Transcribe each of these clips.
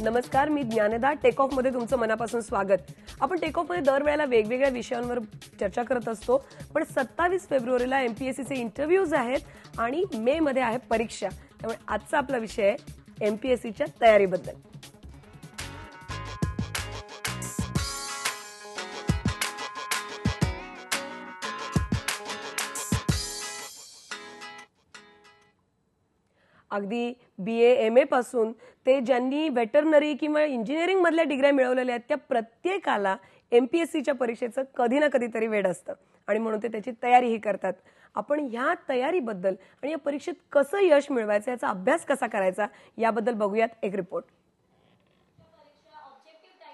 नमस्कार, मी Dnyanada. Take off मध्ये तुमचं मनापासून स्वागत. आपण टेक ऑफ मध्ये दरवेळेला वेगवेगळ्या विषयांवर चर्चा करत असतो, पण 27 फेब्रुवारीला एमपीएससीचे इंटरव्ह्यूज आहेत आणि मे मध्ये आहे परीक्षा. त्यामुळे आजचा आपला विषय आहे एमपीएससीच्या तयारीबद्दल. अगदी BA MA पासून ते ज्यांनी वेटरनरी किंवा इंजिनिअरिंग मधल्या डिग्र्या मिळवलेल्या आहेत त्या प्रत्येकाला एमपीएससीच्या परीक्षेचं कधी ना कधीतरी वेड असतं आणि म्हणून ते त्याची तयारीही करतात. आपण ह्या तयारीबद्दल आणि या परीक्षेत कसं यश मिळवायचं याचा अभ्यास कसा करायचा याबद्दल बघूयात एक रिपोर्ट.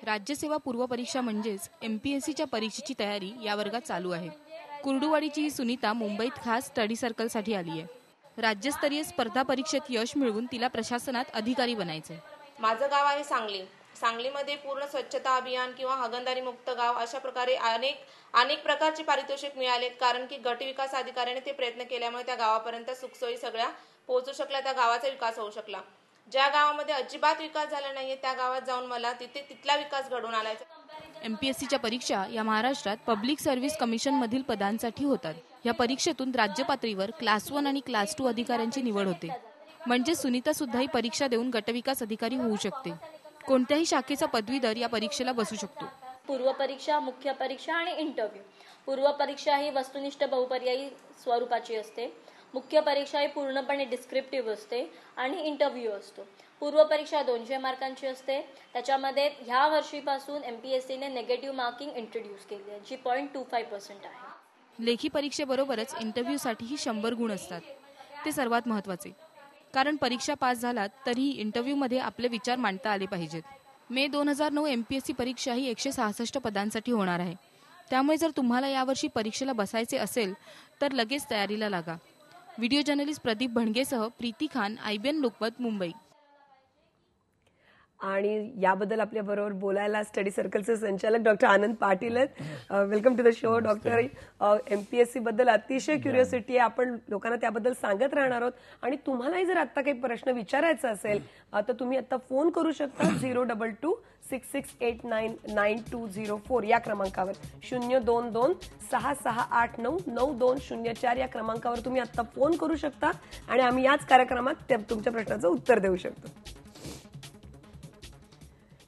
राज्यसेवा पूर्व परीक्षा म्हणजेच एमपीएससीच्या परीक्षेची तयारी या वर्गात चालू आहे. कुर्डुवाडीची ही सुनीता मुंबईत खास स्टडी सर्कलसाठी आली आहे. राज्यस्तरीय स्पर्धा परीक्षेत यश मिळवून तिला प्रशासनात अधिकारी बनायचे. माझं गाव आहे सांगली. सांगलीमध्ये पूर्ण स्वच्छता अभियान किंवा हागणदारी मुक्त गाव अशा प्रकारे अनेक प्रकारचे पारितोषिक मिळालेत, कारण की गट विकास अधिकाऱ्याने ते प्रयत्न केल्यामुळे त्या गावापर्यंत सुखसोयी सगळ्या पोहोचू शकल्या, त्या गावाचा विकास होऊ शकला. ज्या गावामध्ये अजिबात विकास झाला नाहीये त्या गावात जाऊन मला तिथला विकास घडवून आणायचा. एमपीएससीच्या परीक्षा या महाराष्ट्रात पब्लिक सर्व्हिस कमिशन मधील पदांसाठी होतात. या परीक्षेतून राज्य पातळीवर क्लास 1 आणि क्लास 2 अधिकाऱ्यांची निवड होते. म्हणजे सुनीता सुद्धा ही परीक्षा देऊन गटविकास अधिकारी होऊ शकते. कोणत्याही शाखेचा पदवीधर या परीक्षेला बसू शकतो. पूर्व परीक्षा, मुख्य परीक्षा आणि इंटरव्ह्यू. पूर्व परीक्षा ही वस्तुनिष्ठ बहुपर्यायी स्वरूपाची असते. मुख्य परीक्षा ही पूर्णपणे डिस्क्रिप्टिव्ह असते आणि इंटरव्ह्यू असतो. पूर्व परीक्षा 200 मार्कांची असते. त्याच्यामध्ये ह्या वर्षीपासून एमपीएससीने नेगेटिव्ह मार्किंग इंट्रोड्यूस केली आहे, जी 0.25% आहे. लेखी परीक्षेबरोबरच इंटरव्ह्यूसाठीही 100 गुण असतात. ते सर्वात महत्त्वाचे, कारण परीक्षा पास झालात तरीही इंटरव्ह्यूमध्ये आपले विचार मांडता आले पाहिजेत. मे 2009 एमपीएससी परीक्षा ही 166 पदांसाठी होणार आहे. त्यामुळे जर तुम्हाला यावर्षी परीक्षेला बसायचे असेल तर लगेच तयारीला लागा. व्हिडिओ जर्नलिस्ट प्रदीप भणगेसह प्रीती खान, IBN लोकमत, मुंबई. आणि याबद्दल आपल्या बरोबर बोलायला स्टडी सर्कलचे संचालक डॉक्टर आनंद पाटील आहेत. Welcome to the show doctor. MPSC बद्दल अतिशय क्युरिओसिटी आहे, आपण लोकांना त्याबद्दल सांगत राहणार आहोत. आणि तुम्हालाही जर आता काही प्रश्न विचारायचा असेल तर तुम्ही आता फोन करू शकता 02266899204 या क्रमांकावर. 02266899204 या क्रमांकावर तुम्ही आता फोन करू शकता आणि आम्ही याच कार्यक्रमात तुमच्या प्रश्नाचं उत्तर देऊ शकतो.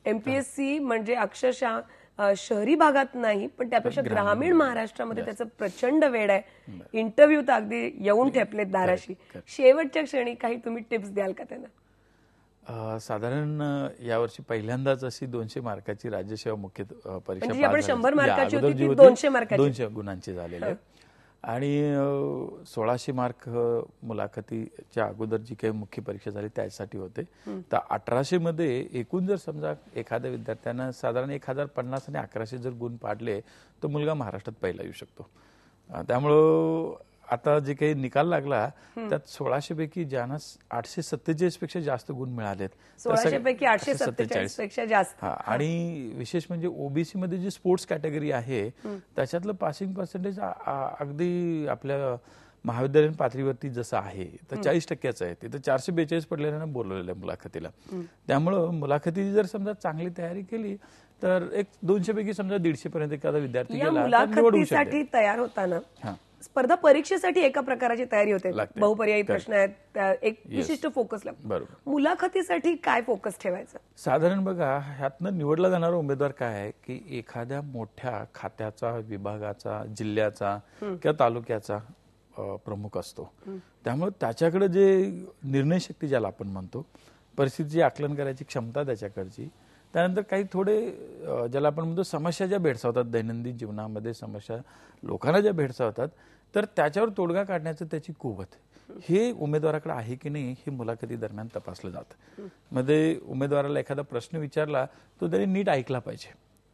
एमपीएससी म्हणजे अक्षरशः शहरी भागात नाही पण त्यापेक्षा ग्रामीण महाराष्ट्रामध्ये त्याचं प्रचंड वेड आहे. इंटरव्ह्यू तर अगदी येऊन ठेपलेत दाराशी. शेवटच्या क्षणी काही तुम्ही टिप्स द्याल का त्यांना? साधारण यावर्षी पहिल्यांदाच अशी 200 मार्काची राज्यसेवा मुख्य परीक्षा, म्हणजे आपण 100 मार्काची होती ती 200 गुणांची झालेली आहे. आणि 1600 मार्क मुलाखतीच्या अगोदर जी काही मुख्य परीक्षा झाली त्यासाठी होते. तर 1800 मध्ये एकूण जर समजा एखाद्या विद्यार्थ्यानं साधारण 1050 आणि 1100 जर गुण पाडले तर मुलगा महाराष्ट्रात पहिला येऊ शकतो. त्यामुळं आता जे काही निकाल लागला त्यात 1600 पैकी ज्यांना 847 पेक्षा जास्त गुण मिळालेत, 1600 पैकी 847 पेक्षा जास्त. आणि विशेष म्हणजे ओबीसी मध्ये जी स्पोर्ट्स कॅटेगरी आहे त्याच्यातलं पासिंग पर्सेंटेज अगदी आपल्या महाविद्यालयीन पातळीवरती जसं आहे तर 40% आहे. तिथं 442 पडलेल्यांना बोलवलेलं आहे मुलाखतीला. त्यामुळं मुलाखतीची जर समजा चांगली तयारी केली तर एक 200 पैकी समजा 150 पर्यंत एखादा विद्यार्थी गेला. मुलाखतीसाठी तयार होताना स्पर्धा परीक्षेसाठी एका प्रकारची तयारी होते. बहुपर्यायी प्रश्न आहेत, एक विशिष्ट फोकस लागतो. मुलाखतीसाठी काय फोकस ठेवायचं? साधारण बघा, ह्यातनं निवडला जाणारा उमेदवार काय आहे की एखाद्या मोठ्या खात्याचा, विभागाचा, जिल्ह्याचा किंवा तालुक्याचा प्रमुख असतो. त्यामुळे त्याच्याकडे जे निर्णय शक्ती ज्याला आपण म्हणतो, परिस्थितीची आकलन करायची क्षमता त्याच्याकडची, त्यानंतर काही थोडे ज्याला आपण म्हणतो समस्या ज्या भेडसावतात दैनंदिन जीवनामध्ये, समस्या लोकांना ज्या भेडसावतात, तर त्याच्यावर तोडगा काढण्याचं त्याची कुवत हे उमेदवाराकडे आहे की नाही हे मुलाखती दरम्यान तपासलं जातं. मध्ये उमेदवाराला एखादा प्रश्न विचारला तो त्याने नीट ऐकला पाहिजे.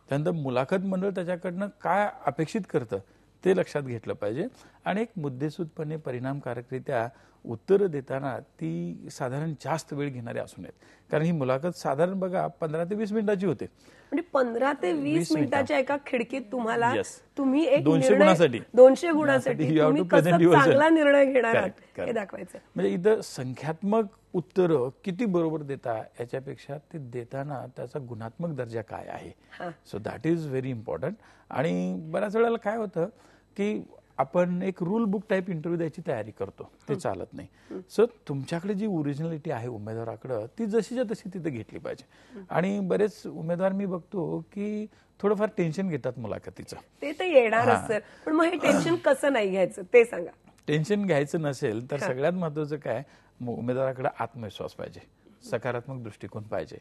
त्यानंतर मुलाखत मंडळ त्याच्याकडनं काय अपेक्षित करतं ते लक्षात घेतलं पाहिजे आणि एक मुद्देसूदपणे परिणामकारकरित्या उत्तरं देताना ती साधारण जास्त वेळ घेणारे असू नयेत. कारण ही मुलाखत साधारण बघा 15 ते 20 मिनिटाची होते. म्हणजे 15 ते 20 मिनिटाच्या एका खिडकीत तुम्हाला Yes. तुम्ही एक 200 निर्णय गुणासाठी. 200 गुणासाठी You have तुम्ही to present कसा yourself. चांगला निर्णय घेणार आहात Correct, हे correct. दाखवायचं. म्हणजे इथं संख्यात्मक उत्तरं किती बरोबर देता याच्यापेक्षा ते देताना त्याचा गुणात्मक दर्जा काय आहे. So that is very important. आणि बऱ्याच वेळेला काय होतं की आपण एक रूल बुक टाईप इंटरव्ह्यू द्यायची तयारी करतो, ते चालत नाही. सो तुमच्याकडे जी ओरिजिनलिटी आहे उमेदवाराकडे ती जशीच्या तशी तिथे घेतली पाहिजे. आणि बरेच उमेदवार मी बघतो की थोडंफार टेन्शन घेतात मुलाखतीचं. ते तर येणारच सर, पण मग हे टेन्शन कसं नाही घ्यायचं ते सांगा. टेन्शन घ्यायचं नसेल तर सगळ्यात महत्वाचं काय, उमेदवाराकडे आत्मविश्वास पाहिजे, सकारात्मक दृष्टिकोन पाहिजे.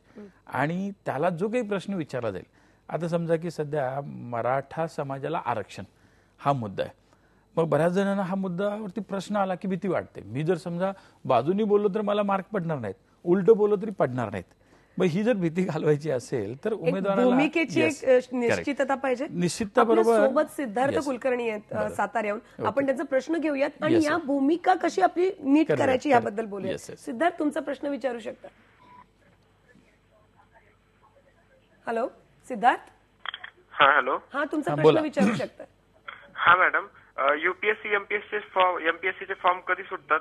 आणि त्याला जो काही प्रश्न विचारला जाईल, आता समजा की सध्या मराठा समाजाला आरक्षण हा मुद्दा आहे. मग बऱ्याच जणांना हा मुद्द्यावरती प्रश्न आला की भीती वाटते. मी जर समजा बाजूनी बोललो तर मला मार्क पडणार नाहीत, उलट बोललो तरी पडणार नाहीत. मग ही जर भीती घालवायची असेल तर उमेदवाराला भूमिकेची एक निश्चितता पाहिजे. निश्चितता आपल्या बरोबर. सोबत सिद्धार्थ कुलकर्णी आहेत साताऱ्याहून. आपण त्यांचा प्रश्न घेऊयात आणि या भूमिका कशी आपली नीट करायची याबद्दल बोलूया. सिद्धार्थ, तुमचा प्रश्न विचारू शकता. हॅलो सिद्धार्थ. हा हॅलो. हा, तुमचा प्रश्न विचारू शकता. हा मॅडम, युपीएससी एमपीएससी चे फॉर्म कधी सुटतात?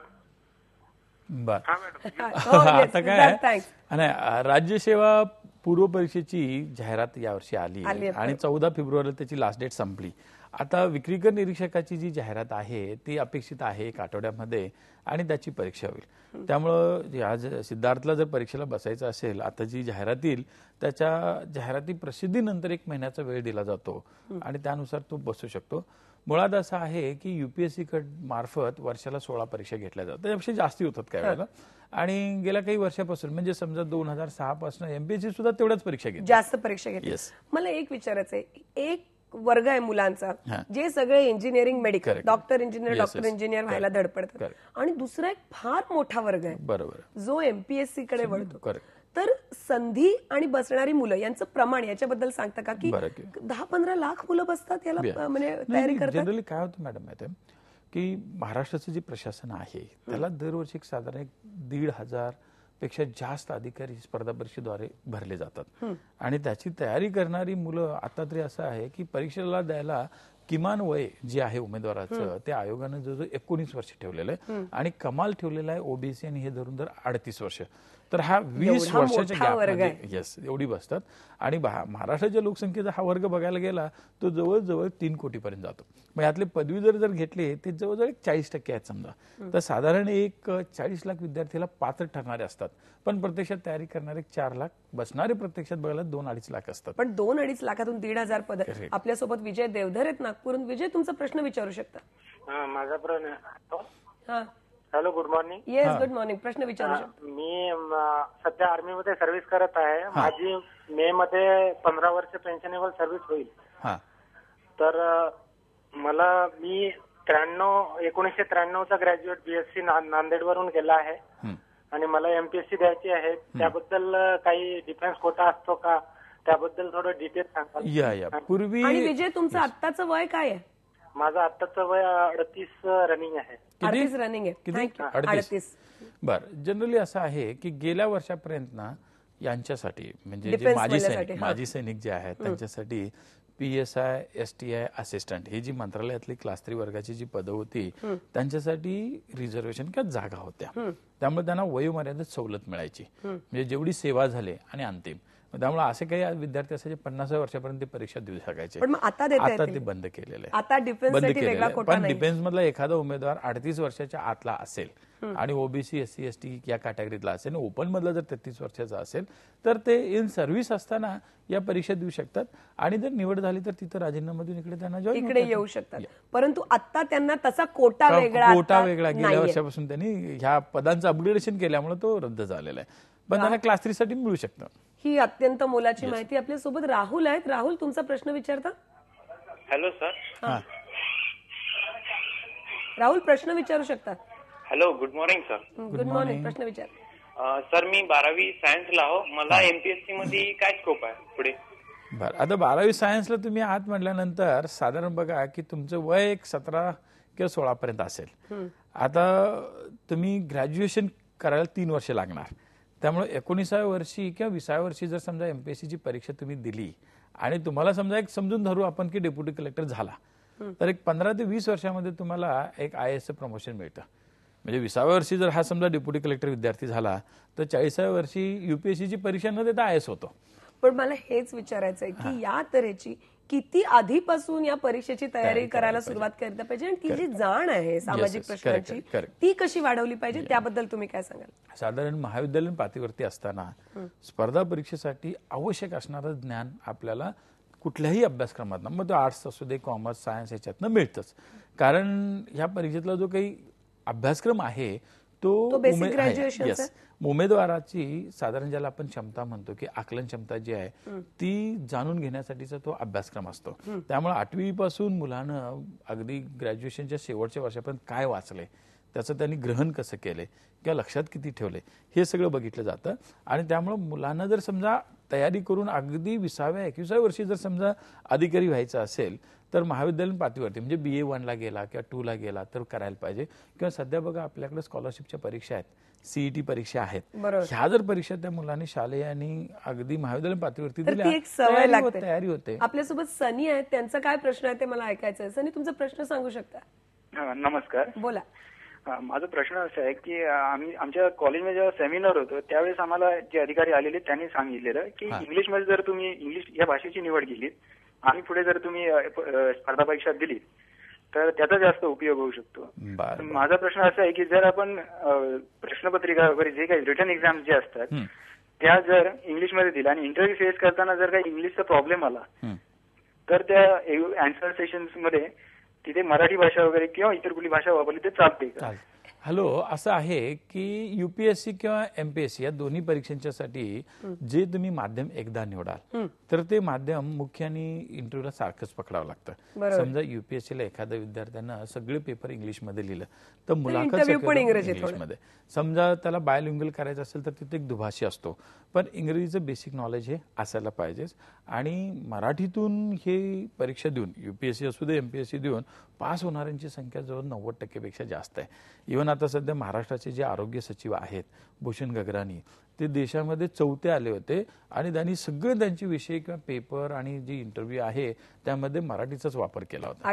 बर. हा मॅडम. आता काय आणि राज्यसेवा पूर्व परीक्षेची जाहिरात यावर्षी आली आणि 14 फेब्रुवारीला त्याची लास्ट डेट संपली. आता विक्रीकर निरीक्षकाची जी जाहिरात आहे ती अपेक्षित आहे 1 आठवड्यामध्ये आणि त्याची परीक्षा होईल. त्यामुळं या सिद्धार्थला जर परीक्षेला बसायचं असेल, आता जी जाहिरात येईल त्याच्या जाहिराती प्रसिद्धीनंतर 1 महिन्याचा वेळ दिला जातो आणि त्यानुसार तो बसू शकतो. मुळात असं आहे की युपीएससी मार्फत वर्षाला 16 परीक्षा घेतल्या जातात, त्यापेक्षा जास्ती होतात काही वेळेला. आणि गेल्या काही वर्षापासून म्हणजे समजा 2006 पासून एमपीएससी सुद्धा तेवढ्याच परीक्षा घेते, जास्त परीक्षा घेते. मला एक विचारायचं आहे, एक वर्ग आहे मुलांचा जे सगळे इंजिनिअरिंग मेडिकल डॉक्टर इंजिनियर व्हायला धडपडतात, आणि दुसरा एक फार मोठा वर्ग आहे बरोबर जो एमपीएससी कडे वळतो. तर संधी आणि बसणारी मुलं यांचं प्रमाण याच्याबद्दल सांगता का की 10-15 लाख मुलं बसतात याला म्हणजे तयारी करतात? जनरली काय होतं मॅडम माहिती आहे की महाराष्ट्राचं जे प्रशासन आहे त्याला दरवर्षी साधारण 1,500 पेक्षा जास्त अधिकारी स्पर्धा परीक्षेद्वारे भरले जातात. आणि त्याची तयारी करणारी मुलं आता तरी असं आहे की परीक्षेला द्यायला किमान वय जे आहे उमेदवाराचं ते आयोगानं जवळजवळ 19 वर्ष ठेवलेलं आहे आणि कमाल ठेवलेला आहे ओबीसी आणि हे धरून जर 38 वर्ष. तर हा 20 वर्षाच्या गॅपमध्ये येस एवढी बसतात. आणि महाराष्ट्राच्या लोकसंख्येचा हा वर्ग बघायला गेला तो जवळजवळ 3 कोटीपर्यंत जातो. मग यातले पदवीधर जर घेतले ते जवळजवळ 40% आहेत समजा. तर साधारण 40 लाख विद्यार्थ्याला पात्र ठरणारे असतात, पण प्रत्यक्षात तयारी करणारे 4 लाख, बसणारे प्रत्यक्षात बघायला 2-2.5 लाख असतात. पण 2-2.5 लाखातून 1,500 पद. आपल्यासोबत विजय देवधर आहेत नागपूरहून. विजय, तुमचा प्रश्न विचारू शकता. माझा प्रश्न. हा hello, good morning. Yes, good morning. प्रश्न विचारू शकता. मी सध्या आर्मी मध्ये सर्व्हिस करत आहे. माझी मे मध्ये 15 वर्ष पेन्शनेबल सर्व्हिस होईल. तर मी 1993चा ग्रॅज्युएट बीएससी नांदेड वरून गेला आहे आणि मला एमपीएससी द्यायची आहे. त्याबद्दल काही डिफेन्स कोटा असतो का, त्याबद्दल थोडं डिटेल सांगा. पूर्वी. आणि विजय, तुमचं आत्ताचं वय काय आहे? माझं आत्ताचं वय 38 रनिंग आहे. 38 रनिंग आहे. 38. बरं. जनरली असं आहे की गेल्या वर्षापर्यंत ना यांच्यासाठी म्हणजे जे माजी सैनिक जे आहेत त्यांच्यासाठी PSI, STI असिस्टंट ही जी मंत्रालयातली क्लास 3 वर्गाची जी पदं होती त्यांच्यासाठी रिझर्वेशन किंवा जागा होत्या. त्यामुळे त्यांना वयोमर्यादेत सवलत मिळायची, म्हणजे जेवढी सेवा झाली आणि अंतिम. त्यामुळे असे काही विद्यार्थी असायचे 50 वर्षापर्यंत परीक्षा देऊ शकायचे. पण आता ते बंद केलेलं आहे. आता डिफेन्ससाठी वेगळा कोटा पण डिफेन्स मधला एखादा उमेदवार 38 वर्षाच्या आतला असेल आणि ओबीसी SC ST या कॅटेगरीतला असेल, ओपन मधला जर 33 वर्षाचा असेल तर ते इन सर्व्हिस असताना या परीक्षा देऊ शकतात. आणि जर निवड झाली तर तिथं राजीनाम्यातून इकडे त्यांना इकडे येऊ शकतात. परंतु आता त्यांना तसा कोटा वेगळा गेल्या वर्षापासून त्यांनी ह्या पदांचं अपग्रेडेशन केल्यामुळे तो रद्द झालेला आहे. पण त्यांना क्लास 3 साठी मिळू शकतं. ही अत्यंत मोलाची माहिती. आपल्या सोबत राहुल आहेत. राहुल, तुमचा प्रश्न विचारता. Hello sir. राहुल, प्रश्न विचारू शकता. Hello, good morning sir. Good morning. प्रश्न विचार. सर, मी 12वी सायन्सला आहो. मला एमपीएससी मध्ये काय स्कोप आहे पुढे? बरं. आता 12वी सायन्सला तुम्ही आहात म्हटल्यानंतर साधारण बघा की तुमचं वय 17 किंवा 16 पर्यंत असेल. आता तुम्ही ग्रॅज्युएशन करायला 3 वर्ष लागणार. त्यामुळे 19व्या वर्षी किंवा 20व्या वर्षी जर समजा एमपीएससीची परीक्षा तुम्ही दिली आणि तुम्हाला समजा एक समजून धरू आपण की डेप्युटी कलेक्टर झाला, तर एक 15 ते 20 वर्षामध्ये तुम्हाला एक IAS प्रमोशन मिळतं. म्हणजे 20व्या वर्षी जर हा समजा डेप्युटी कलेक्टर विद्यार्थी झाला तर 40व्या वर्षी UPSCची परीक्षा न देता IAS होतो. पण मला हेच विचारायचं आहे की या तऱ्हेची किती आधीपासून या परीक्षेची तयारी करायला सुरुवात करायला पाहिजे आणि ती जी जाण आहे सामाजिक प्रश्नांची ती कशी वाढवली पाहिजे त्याबद्दल तुम्ही काय सांगाल? साधारण महाविद्यालयीन पातळीवरती असताना स्पर्धा परीक्षेसाठी आवश्यक असणारं ज्ञान आपल्याला कुठल्याही अभ्यासक्रमात, मग तो आर्ट्स असू दे, कॉमर्स, सायन्स याच्यातनं मिळतंच. कारण ह्या परीक्षेतला जो काही अभ्यासक्रम आहे तो उमेदवाराची साधारण ज्याला आपण क्षमता म्हणतो की आकलन क्षमता जी आहे ती जाणून घेण्यासाठीचा तो अभ्यासक्रम असतो. त्यामुळे 8वी पासून मुलानं अगदी ग्रॅज्युएशनच्या शेवटच्या वर्षापर्यंत काय वाचलंय, त्याचं त्यांनी ग्रहण कसं केलंय किंवा लक्षात किती ठेवलंय हे सगळं बघितलं जातं. आणि त्यामुळे मुलांना जर समजा तयारी करून अगदी 20व्या 21व्या वर्षी जर समजा अधिकारी व्हायचं असेल तर महाविद्यालयीन पातळीवरती म्हणजे BA 1 ला गेला किंवा 2 ला गेला तर करायला पाहिजे. किंवा सध्या बघा आपल्याकडे स्कॉलरशिपच्या परीक्षा आहेत, CET परीक्षा आहेत. ह्या जर परीक्षा त्या मुलांनी शालेय आणि अगदी महाविद्यालयीन पातळीवरती दिल्या तयारी होते. आपल्यासोबत सनी आहेत, त्यांचा काय प्रश्न आहे ते मला ऐकायचं आहे. सनी, तुमचा प्रश्न सांगू शकता? नमस्कार. बोला. माझा प्रश्न असा आहे की आमच्या कॉलेजमध्ये जेव्हा सेमिनार होतो त्यावेळेस आम्हाला जे अधिकारी आलेले त्यांनी सांगितलेलं की इंग्लिशमध्ये जर तुम्ही इंग्लिश या भाषेची निवड केली आणि पुढे जर तुम्ही स्पर्धा परीक्षा दिली तर त्याचा जास्त उपयोग होऊ शकतो. माझा प्रश्न असा आहे की जर आपण प्रश्नपत्रिका वगैरे जे काही रिटर्न एक्झाम जे असतात त्या जर इंग्लिशमध्ये दिल्या आणि इंटरव्ह्यू फेस करताना जर काही इंग्लिशचा प्रॉब्लेम आला तर त्या अँसर सेशन्स मध्ये तिथे मराठी भाषा वगैरे किंवा इतर कुठली भाषा वापरली ते चालते का? हॅलो, असं आहे की UPSC किंवा MPSC या दोन्ही परीक्षांच्यासाठी जे तुम्ही माध्यम एकदा निवडाल तर ते माध्यम मुख्य आणि इंटरव्ह्यूला सारखंच पकडावं लागतं. समजा UPSC ला एखाद्या विद्यार्थ्यानं सगळे पेपर इंग्लिशमध्ये लिहिलं तर मुलाखत इंग्लिशमध्ये. समजा त्याला बायलिंग्वल करायचं असेल तर तिथे एक दुभाषी असतो, पण इंग्रजीचं बेसिक नॉलेज हे असायला पाहिजेच. आणि मराठीतून हे परीक्षा देऊन UPSC असू दे MPSC देऊन पास होणाऱ्यांची संख्या जवळ 90% पेक्षा जास्त आहे. इव्हन आता सध्या महाराष्ट्राचे जे आरोग्य सचिव आहेत भूषण गगराणी, ते देशामध्ये 4थे आले होते आणि त्यांनी सगळे त्यांचे विषय किंवा पेपर आणि जे इंटरव्ह्यू आहे त्यामध्ये मराठीचाच वापर केला होता.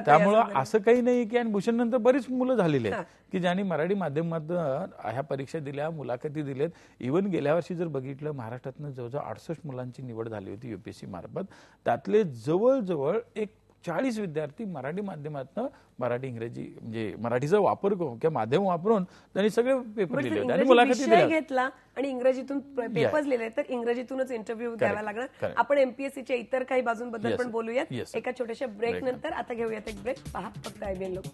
त्यामुळं असं काही नाही की, आणि भूषण नंतर बरीच मुलं झालेली आहेत की ज्यांनी मराठी माध्यमातून ह्या परीक्षा दिल्या, मुलाखती दिल्यात. इव्हन गेल्या वर्षी जर बघितलं महाराष्ट्रातनं जवळजवळ 68 मुलांची निवड झाली होती UPSC मार्फत. त्यातले जवळजवळ एक 40 विद्यार्थी मराठी माध्यमातून मराठी इंग्रजी म्हणजे मराठीचा वापर करून किंवा माध्यम वापरून त्यांनी सगळे पेपर लिहिले आणि मुलाखती दिल्या घेतला आणि इंग्रजीतून पेपर्स लिहिले तर इंग्रजीतूनच इंटरव्ह्यू द्यावा लागणार. आपण MPSCच्या इतर काही बाजूंबद्दल पण बोलूयात एका छोट्याशा ब्रेक नंतर. आता घेऊयात एक ब्रेक. पहा फक्त IBN लोक.